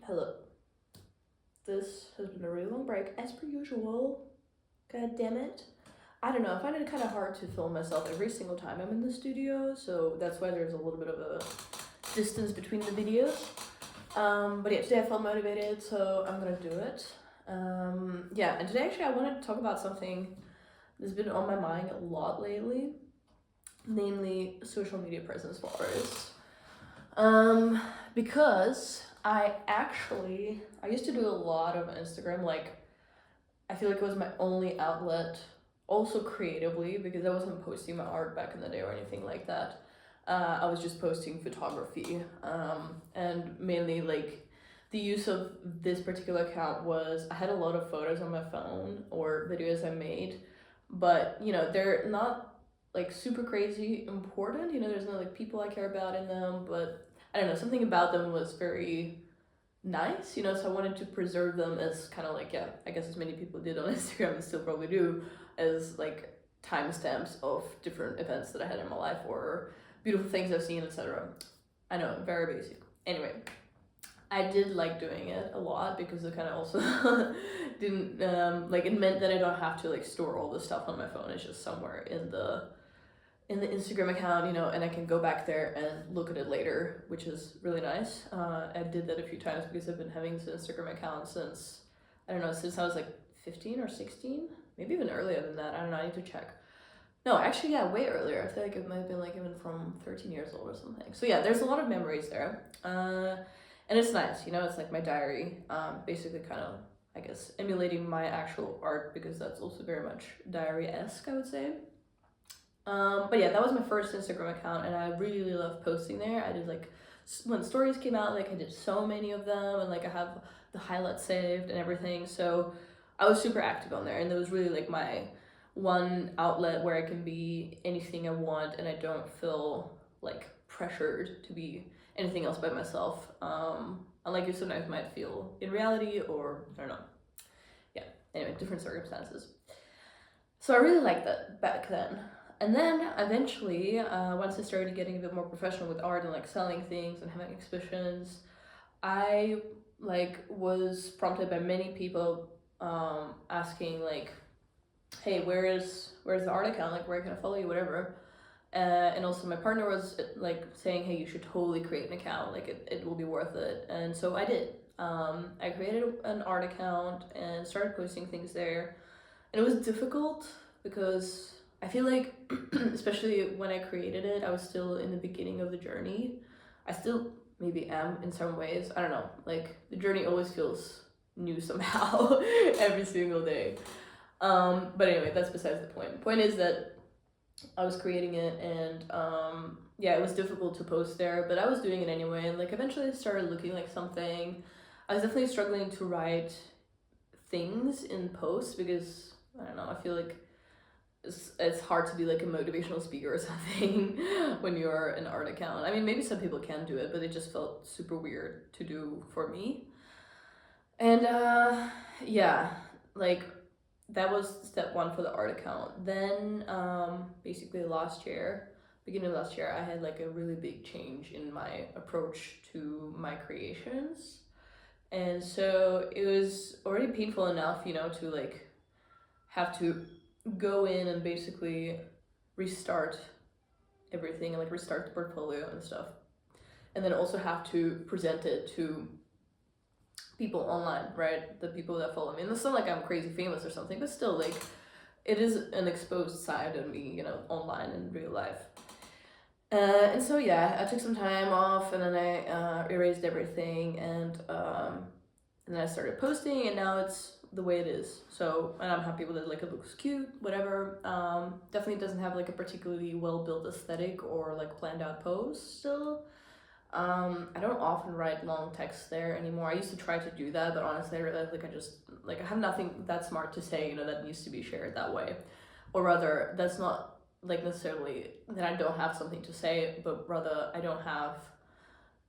Hello. This has been a really long break, as per usual. God damn it. I don't know, I find it kind of hard to film myself every single time I'm in the studio, so that's why there's a little bit of a distance between the videos. But yeah, today I felt motivated, so I'm gonna do it. Yeah, and today actually I wanted to talk about something that's been on my mind a lot lately, namely social media presence for artists. Because I used to do a lot of Instagram, like I feel like it was my only outlet, also creatively, because I wasn't posting my art back in the day or anything like that. I was just posting photography, and mainly like the use of this particular account was I had a lot of photos on my phone or videos I made, but they're not like super crazy important. There's no like people I care about in them, but I don't know, something about them was very nice, so I wanted to preserve them as kind of like, yeah, I guess as many people did on Instagram and still probably do, as like timestamps of different events that I had in my life or beautiful things I've seen, etc. I know, very basic. Anyway, I did like doing it a lot because it kind of also didn't, like it meant that I don't have to like store all the stuff on my phone. It's just somewhere in the Instagram account, and I can go back there and look at it later, which is really nice. I did that a few times because I've been having this Instagram account since, I don't know, since I was like 15 or 16, maybe even earlier than that. I don't know, I need to check. No, actually, yeah, way earlier. I feel like it might have been like even from 13 years old or something. So yeah, there's a lot of memories there. And it's nice, it's like my diary, basically kind of, I guess, emulating my actual art because that's also very much diary-esque, I would say. But yeah, that was my first Instagram account, and I really love posting there. I did like when stories came out, like I did so many of them, and like I have the highlights saved and everything. So I was super active on there, and it was really like my one outlet where I can be anything I want, and I don't feel like pressured to be anything else by myself. Unlike you sometimes might feel in reality, or I don't know. Yeah. Anyway, different circumstances. So I really liked that back then. And then eventually, once I started getting a bit more professional with art and like selling things and having exhibitions, I like was prompted by many people asking like, hey, where's the art account, like where can I follow you, whatever. And also my partner was like saying, hey, you should totally create an account, like it will be worth it. And so I did. I created an art account and started posting things there, and it was difficult because I feel like, especially when I created it, I was still in the beginning of the journey. I still maybe am in some ways. I don't know. Like the journey always feels new somehow every single day. But anyway, that's besides the point. The point is that I was creating it, and yeah, it was difficult to post there, but I was doing it anyway. And like eventually, it started looking like something. I was definitely struggling to write things in posts because I don't know. I feel like it's hard to be like a motivational speaker or something when you're an art account. I mean, maybe some people can do it, but it just felt super weird to do for me. And yeah, like that was step one for the art account. Then basically beginning of last year, I had like a really big change in my approach to my creations. And so it was already painful enough, to like have to go in and basically restart everything and like restart the portfolio and stuff, and then also have to present it to people online, right? The people that follow me. And it's not like I'm crazy famous or something, but still, like, it is an exposed side of me, online in real life. And so yeah, I took some time off, and then I erased everything, and then I started posting, and now it's the way it is. So, and I'm happy with it. Like, it looks cute, whatever. Definitely doesn't have like a particularly well built aesthetic or like planned out pose still. I don't often write long text there anymore. I used to try to do that, but honestly, I realized I have nothing that smart to say, that needs to be shared that way. Or rather, that's not like necessarily that I don't have something to say, but rather I don't have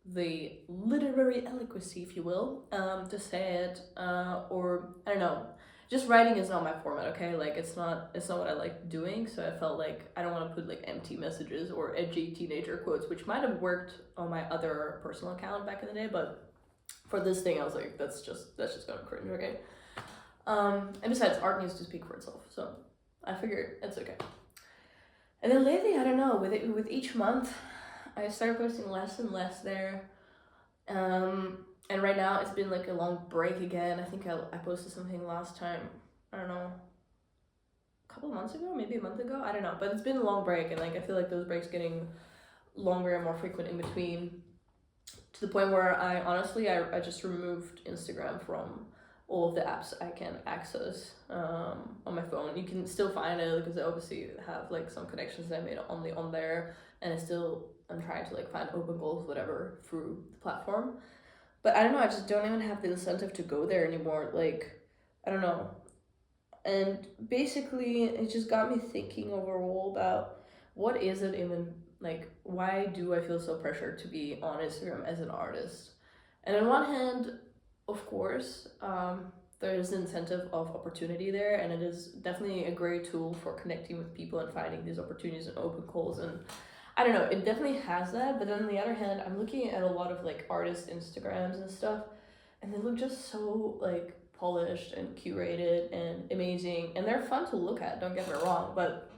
the literary eloquency, if you will, to say it, or I don't know. Just writing is not my format, okay? Like it's not what I like doing. So I felt like I don't want to put like empty messages or edgy teenager quotes, which might have worked on my other personal account back in the day, but for this thing, I was like, that's just gonna cringe, okay? And besides, art needs to speak for itself, so I figured it's okay. And then lately, I don't know, with each month, I started posting less and less there. And right now it's been like a long break again. I think I posted something last time, I don't know, a couple of months ago, maybe a month ago, I don't know. But it's been a long break, and like I feel like those breaks getting longer and more frequent in between, to the point where I honestly I just removed Instagram from all of the apps I can access on my phone. You can still find it because I obviously have like some connections that I made on there, and I'm trying to like find open goals, whatever, through the platform. But I don't know, I just don't even have the incentive to go there anymore. Like, I don't know. And basically, it just got me thinking overall about what is it even, like, why do I feel so pressured to be on Instagram as an artist? And on one hand, of course, there is an incentive of opportunity there, and it is definitely a great tool for connecting with people and finding these opportunities and open calls. And I don't know, it definitely has that. But then on the other hand, I'm looking at a lot of like artist Instagrams and stuff, and they look just so like polished and curated and amazing, and they're fun to look at, don't get me wrong, but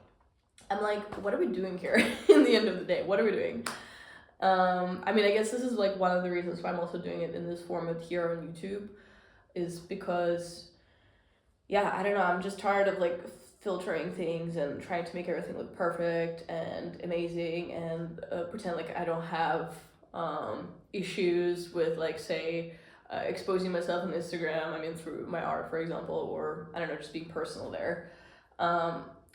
I'm like, what are we doing here? In the end of the day, what are we doing? I mean, I guess this is like one of the reasons why I'm also doing it in this format here on YouTube, is because, yeah, I don't know, I'm just tired of like filtering things and trying to make everything look perfect and amazing, and pretend like I don't have issues with, like, say, exposing myself on Instagram, I mean, through my art, for example, or I don't know, just being personal there.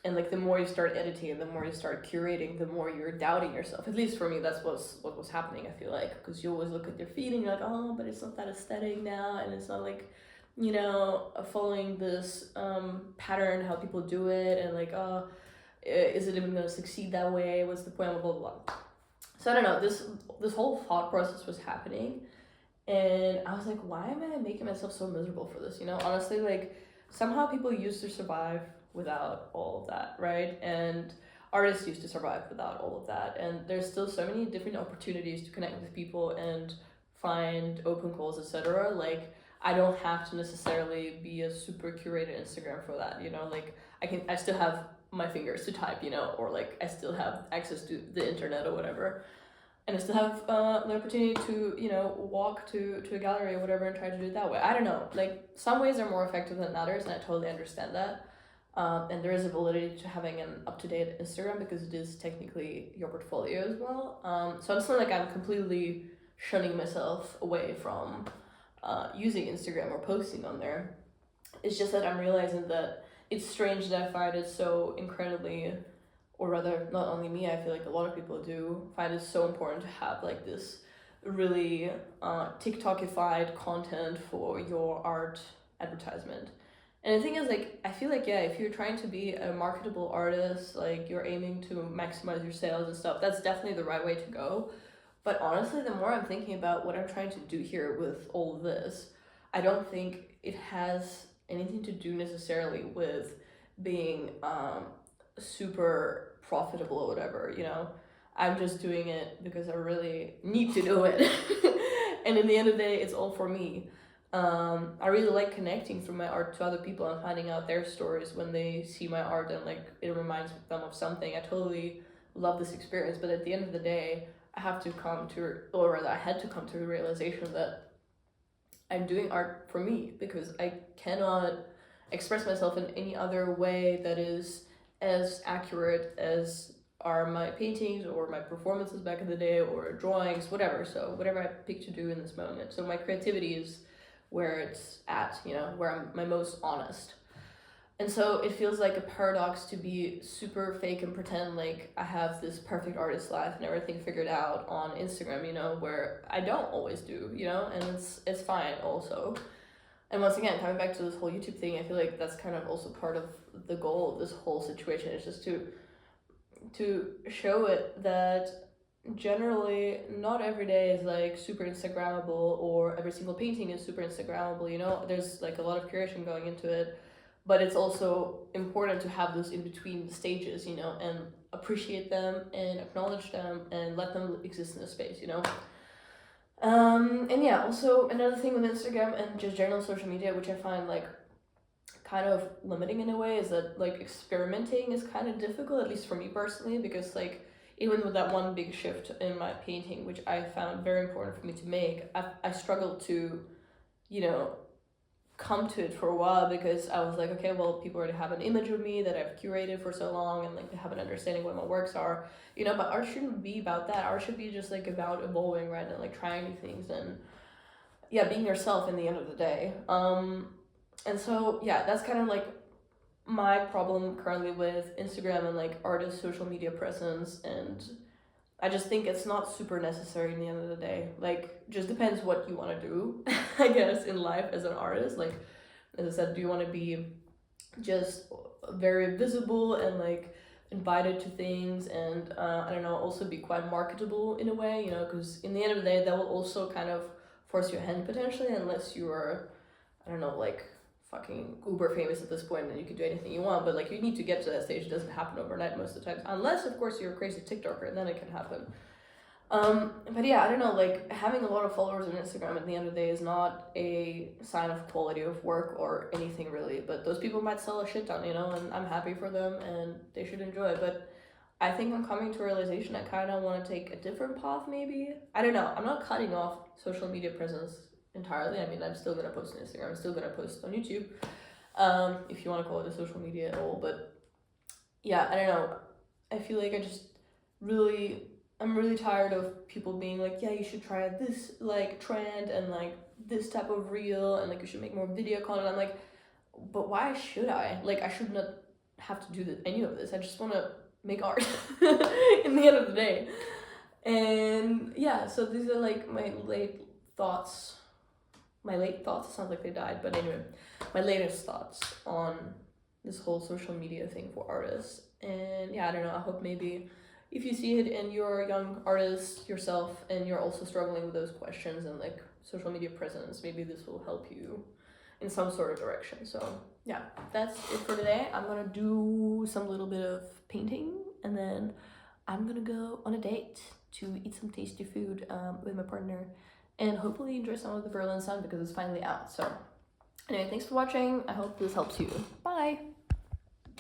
And like the more you start editing and the more you start curating, the more you're doubting yourself. At least for me, that's what was happening, I feel like, because you always look at your feed and you're like, oh, but it's not that aesthetic now, and it's not like, you know, following this pattern, how people do it, and like, oh, is it even going to succeed that way? What's the point? Blah, blah, blah. So I don't know, this whole thought process was happening, and I was like, why am I making myself so miserable for this? You know, honestly, like, somehow people used to survive without all of that, right? And artists used to survive without all of that. And there's still so many different opportunities to connect with people and find open calls, etc. Like, I don't have to necessarily be a super curated Instagram for that, you know? Like, I still have my fingers to type, you know, or like I still have access to the internet or whatever. And I still have the opportunity to, you know, walk to a gallery or whatever and try to do it that way. I don't know. Like, some ways are more effective than others, and I totally understand that. And there is a validity to having an up-to-date Instagram because it is technically your portfolio as well. So it's not like I'm completely shunning myself away from using Instagram or posting on there. It's just that I'm realizing that it's strange that I find it so incredibly, or rather, not only me, I feel like a lot of people do find it so important to have like this really TikTokified content for your art advertisement. And the thing is, like, I feel like, yeah, if you're trying to be a marketable artist, like, you're aiming to maximize your sales and stuff, that's definitely the right way to go. But honestly, the more I'm thinking about what I'm trying to do here with all of this, I don't think it has anything to do necessarily with being super profitable or whatever, you know? I'm just doing it because I really need to do it. And in the end of the day, it's all for me. I really like connecting through my art to other people and finding out their stories when they see my art, and like it reminds them of something. I totally love this experience, but at the end of the day, I have to come to, or rather, I had to come to the realization that I'm doing art for me because I cannot express myself in any other way that is as accurate as are my paintings or my performances back in the day or drawings, whatever. So whatever I pick to do in this moment. So my creativity is where it's at, you know, where I'm my most honest. And so it feels like a paradox to be super fake and pretend like I have this perfect artist life and everything figured out on Instagram, you know, where I don't always do, you know, and it's fine also. And once again, coming back to this whole YouTube thing, I feel like that's kind of also part of the goal of this whole situation, is just to show it that generally not every day is like super Instagrammable, or every single painting is super Instagrammable, you know. There's like a lot of curation going into it, but it's also important to have those in between stages, you know, and appreciate them and acknowledge them and let them exist in a space, you know. And yeah, also another thing with Instagram and just general social media, which I find like kind of limiting in a way, is that like experimenting is kind of difficult, at least for me personally, because like even with that one big shift in my painting, which I found very important for me to make, I struggled to, you know, come to it for a while, because I was like, okay, well, people already have an image of me that I've curated for so long, and like they have an understanding what my works are, you know. But art shouldn't be about that. Art should be just like about evolving, right, and like trying new things, and yeah, being yourself in the end of the day. And so yeah, that's kind of like my problem currently with Instagram and like artist social media presence. And I just think it's not super necessary in the end of the day. Like, just depends what you want to do, I guess, in life as an artist. Like, as I said, do you want to be just very visible and like invited to things, and I don't know, also be quite marketable in a way, you know, because in the end of the day, that will also kind of force your hand potentially, unless you are, I don't know, like fucking uber famous at this point and you can do anything you want. But like, you need to get to that stage. It doesn't happen overnight most of the time, unless of course you're a crazy TikToker, and then it can happen. But yeah, I don't know, like having a lot of followers on Instagram at the end of the day is not a sign of quality of work or anything really. But those people might sell a shit ton, you know, and I'm happy for them and they should enjoy it. But I think I'm coming to a realization I kind of want to take a different path maybe. I don't know. I'm not cutting off social media presence entirely. I mean, I'm still gonna post on Instagram. I'm still gonna post on YouTube. If you want to call it a social media at all. But yeah, I don't know. I feel like I'm really tired of people being like, yeah, you should try this like trend and like this type of reel, and like you should make more video content. I'm like, but why should I? Like, I should not have to do any of this. I just want to make art in the end of the day. And yeah, so these are like my late thoughts. My late thoughts, it sounds like they died, but anyway, my latest thoughts on this whole social media thing for artists. And yeah, I don't know, I hope maybe if you see it and you're a young artist yourself and you're also struggling with those questions and like social media presence, maybe this will help you in some sort of direction. So yeah, that's it for today. I'm gonna do some little bit of painting, and then I'm gonna go on a date to eat some tasty food with my partner, and hopefully enjoy some of the Berlin sun because it's finally out. So anyway, thanks for watching. I hope this helps you. Bye!